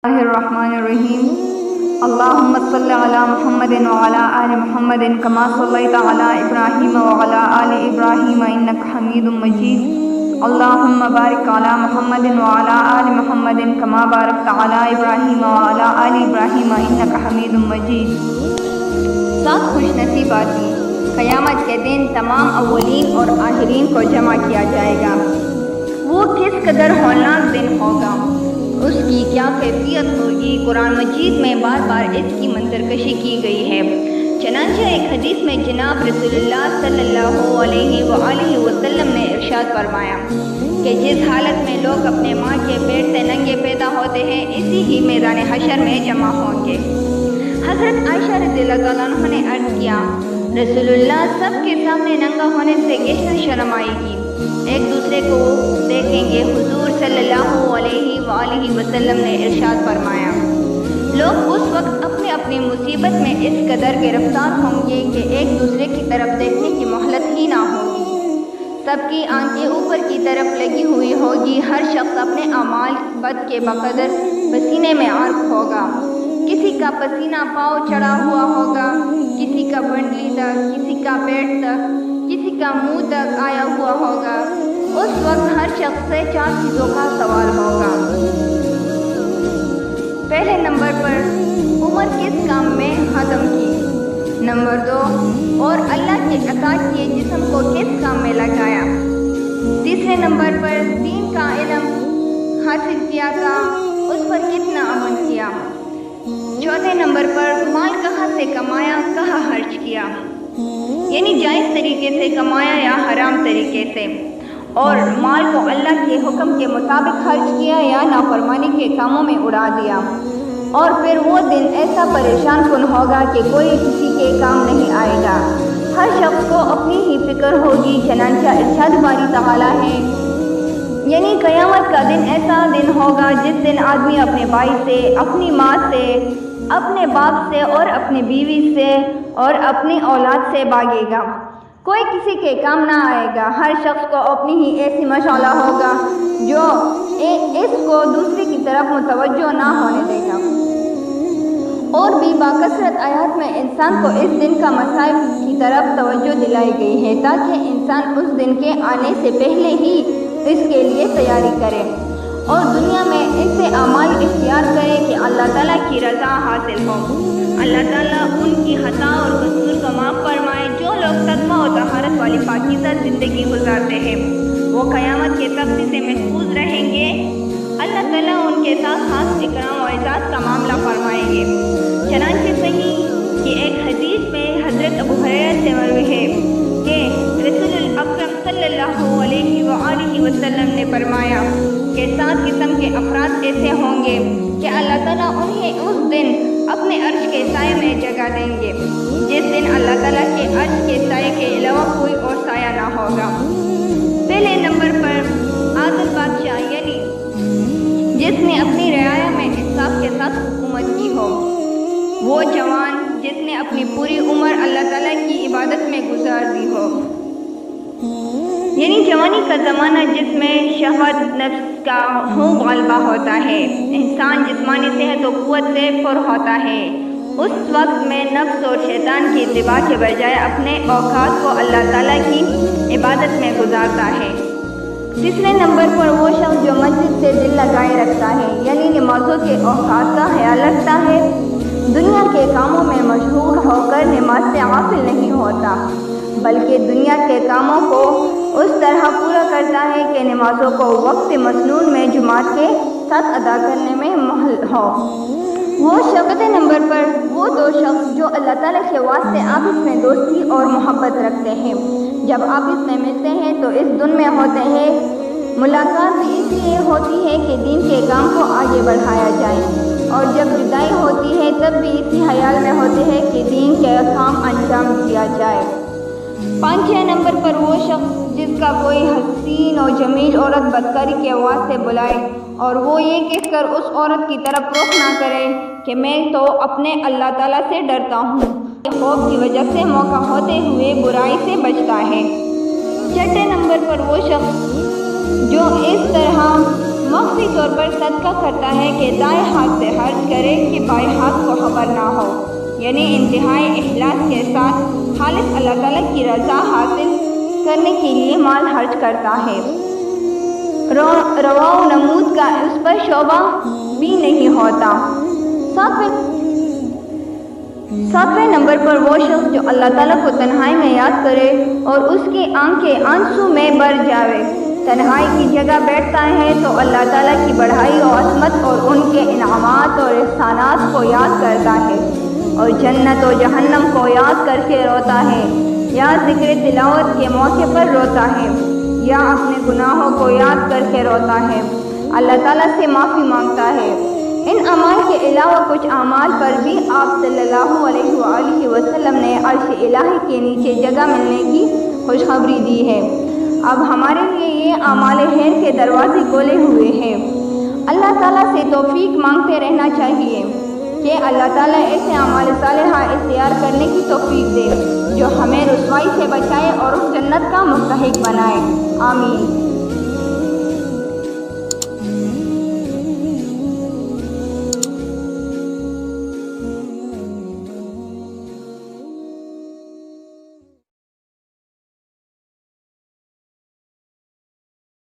اللہ الرحمن الرحیم اللہم صلی علی محمد وعلی آل محمد کما صلیت علی ابراہیم وعلی آل ابراہیم انک حمید مجید اللہم بارک علی محمد وعلی آل محمد کما بارکت علی ابراہیم وعلی آل ابراہیم انک حمید مجید۔ 7 خوش نصیباتی قیامت کے دن تمام اولین اور آخرین کو جمع کیا جائے گا۔ وہ کس قدر ہولناک دن ہوگا، اس کی کیا کیفیت ہوگی، قرآن مجید میں بار بار اس کی منظر کشی کی گئی ہے۔ چنانچہ ایک حدیث میں جناب رسول اللہ صلی اللہ علیہ وآلہ وسلم نے ارشاد فرمایا کہ جس حالت میں لوگ اپنے ماں کے پیٹ سے ننگے پیدا ہوتے ہیں، اسی ہی میدان حشر میں جمع ہوں گے۔ حضرت عائشہ رضی اللہ عنہ نے عرض کیا، رسول اللہ سب کے سامنے ننگا ہونے سے کیسے شرم آئے گی، ایک دوسرے کو دیکھیں گے۔ حضور صلی اللہ علیہ وآلہ وسلم نے ارشاد فرمایا، لوگ اس وقت اپنی اپنی مصیبت میں اس قدر گرفتار ہوں گے کہ ایک دوسرے کی طرف دیکھنے کی مہلت ہی نہ ہوگی۔ سب کی آنکھیں اوپر کی طرف لگی ہوئی ہوگی، ہر شخص اپنے اعمال بد کے بقدر پسینے میں غرق ہوگا۔ کسی کا پسینہ پاؤں چڑھا ہوا ہوگا، کسی کا بنڈلی تک، کسی کا پیٹ تک، کسی کا منہ تک آیا ہوا ہوگا۔ اس وقت ہر شخص سے 4 چیزوں کا سوال ہوگا۔ پہلے نمبر پر عمر کس کام میں ختم کی، نمبر 2 اور اللہ کے عطا کیے جسم کو کس کام میں لگایا، تیسرے نمبر پر دین کا علم حاصل کیا تھا، اس پر کتنا عمل کیا، چوتھے نمبر پر مال کہاں سے کمایا، کہاں خرچ کیا، یعنی جائز طریقے سے کمایا یا حرام طریقے سے، اور مال کو اللہ کے حکم کے مطابق خرچ کیا یا نافرمانی کے کاموں میں اڑا دیا۔ اور پھر وہ دن ایسا پریشان کن ہوگا کہ کوئی کسی کے کام نہیں آئے گا، ہر شخص کو اپنی ہی فکر ہوگی۔ چنانچہ ارشاد باری تعالیٰ ہے، یعنی قیامت کا دن ایسا دن ہوگا جس دن آدمی اپنے بھائی سے، اپنی ماں سے، اپنے باپ سے اور اپنی بیوی سے اور اپنی اولاد سے بھاگے گا، کوئی کسی کے کام نہ آئے گا۔ ہر شخص کو اپنی ہی ایسی مشغلہ ہوگا جو اس کو دوسری کی طرف متوجہ نہ ہونے دے گا۔ اور بھی باکثرت آیات میں انسان کو اس دن کا مصائب کی طرف توجہ دلائی گئی ہے تاکہ انسان اس دن کے آنے سے پہلے ہی اس کے لیے تیاری کرے اور دنیا میں ایسے اعمال اختیار کرے کہ اللہ تعالیٰ کی رضا حاصل ہو۔ اللہ تعالیٰ ان کی خطا اور قصور کو معاف فرمائے۔ جو لوگ تقویٰ و طہارت والی پاکیزہ زندگی گزارتے ہیں وہ قیامت کے تختی سے محفوظ رہیں گے۔ اللہ تعالیٰ ان کے ساتھ خاص اکرام و اعزاز کا معاملہ فرمائیں گے۔ چنانچہ صحیح کہ ایک حدیث میں حضرت ابو ہریرہ سے مروی ہے کہ رسول اکرم صلی اللہ علیہ وآلہ وسلم نے فرمایا کہ 7 قسم کے افراد ایسے ہوں گے کہ اللہ تعالیٰ انہیں اس دن اپنے عرش کے سائے میں جگہ دیں گے، جس دن اللہ تعالیٰ کے عرش کے سائے کے علاوہ کوئی اور سایہ نہ ہوگا۔ پہلے نمبر پر عادل بادشاہ، یعنی جس نے اپنی رعایا میں انصاف کے ساتھ حکومت کی ہو، وہ جوان جس نے اپنی پوری عمر اللہ تعالیٰ کی عبادت میں گزار دی ہو، یعنی جوانی کا زمانہ جس میں شہوت نفس کا خون غالبہ ہوتا ہے، انسان جسمانی صحت و قوت سے پر ہوتا ہے، اس وقت میں نفس اور شیطان کی اتباع کے بجائے اپنے اوقات کو اللہ تعالیٰ کی عبادت میں گزارتا ہے۔ تیسرے نمبر پر وہ شخص جو مسجد سے دل لگائے رکھتا ہے، یعنی نمازوں کے اوقات کا خیال رکھتا ہے، دنیا کے کاموں میں مشغول ہو کر نماز سے غافل نہیں ہوتا بلکہ دنیا کے کاموں کو اس طرح پورا کرتا ہے کہ نمازوں کو وقت مسنون میں جماعت کے ساتھ ادا کرنے میں مہل ہو۔ وہ شخص نمبر پر وہ 2 شخص جو اللہ تعالیٰ کے واسطے آپس میں دوستی اور محبت رکھتے ہیں، جب آپس میں ملتے ہیں تو اس دن میں ہوتے ہیں، ملاقات بھی اس لیے ہوتی ہے کہ دین کے کام کو آگے بڑھایا جائے، اور جب جدائی ہوتی ہے تب بھی اسی خیال میں ہوتے ہیں کہ دین کے کام انجام دیا جائے۔ 5 نمبر پر وہ شخص جس کا کوئی حسین و جمیل عورت بدکاری کے واسطے بلائے اور وہ یہ کہہ کر اس عورت کی طرف رخ نہ کرے کہ میں تو اپنے اللہ تعالیٰ سے ڈرتا ہوں، خوف کی وجہ سے موقع ہوتے ہوئے برائی سے بچتا ہے۔ 6 نمبر پر وہ شخص جو اس طرح وقتی طور پر صدقہ کرتا ہے کہ دائیں ہاتھ سے خرچ کرے کہ بائیں ہاتھ کو خبر نہ ہو، یعنی انتہائی اخلاص کے ساتھ خالص اللہ تعالیٰ کی رضا حاصل کرنے کے لیے مال خرچ کرتا ہے۔ رواؤ نمود کا اس پر شعبہ بھی نہیں ہوتا۔ ساتویں نمبر پر وہ شخص جو اللہ تعالیٰ کو تنہائی میں یاد کرے اور اس کی آنکھیں آنسو میں بھر جاوے، تنہائی کی جگہ بیٹھتا ہے تو اللہ تعالیٰ کی بڑائی اور عظمت اور ان کے انعامات اور احسانات کو یاد کرتا ہے، اور جنت و جہنم کو یاد کر کے روتا ہے، یا ذکر تلاوت کے موقع پر روتا ہے، یا اپنے گناہوں کو یاد کر کے روتا ہے، اللہ تعالیٰ سے معافی مانگتا ہے۔ ان اعمال کے علاوہ کچھ اعمال پر بھی آپ صلی اللہ علیہ وآلہ وسلم نے عرش الہی کے نیچے جگہ ملنے کی خوشخبری دی ہے۔ اب ہمارے لیے یہ اعمال خیر کے دروازے کھولے ہوئے ہیں۔ اللہ تعالیٰ سے توفیق مانگتے رہنا چاہیے کہ اللہ تعالیٰ ایسے اعمال صالحہ اختیار کرنے کی توفیق دے جو ہمیں رسوائی سے بچائے اور اس جنت کا مستحق بنائے۔ آمین۔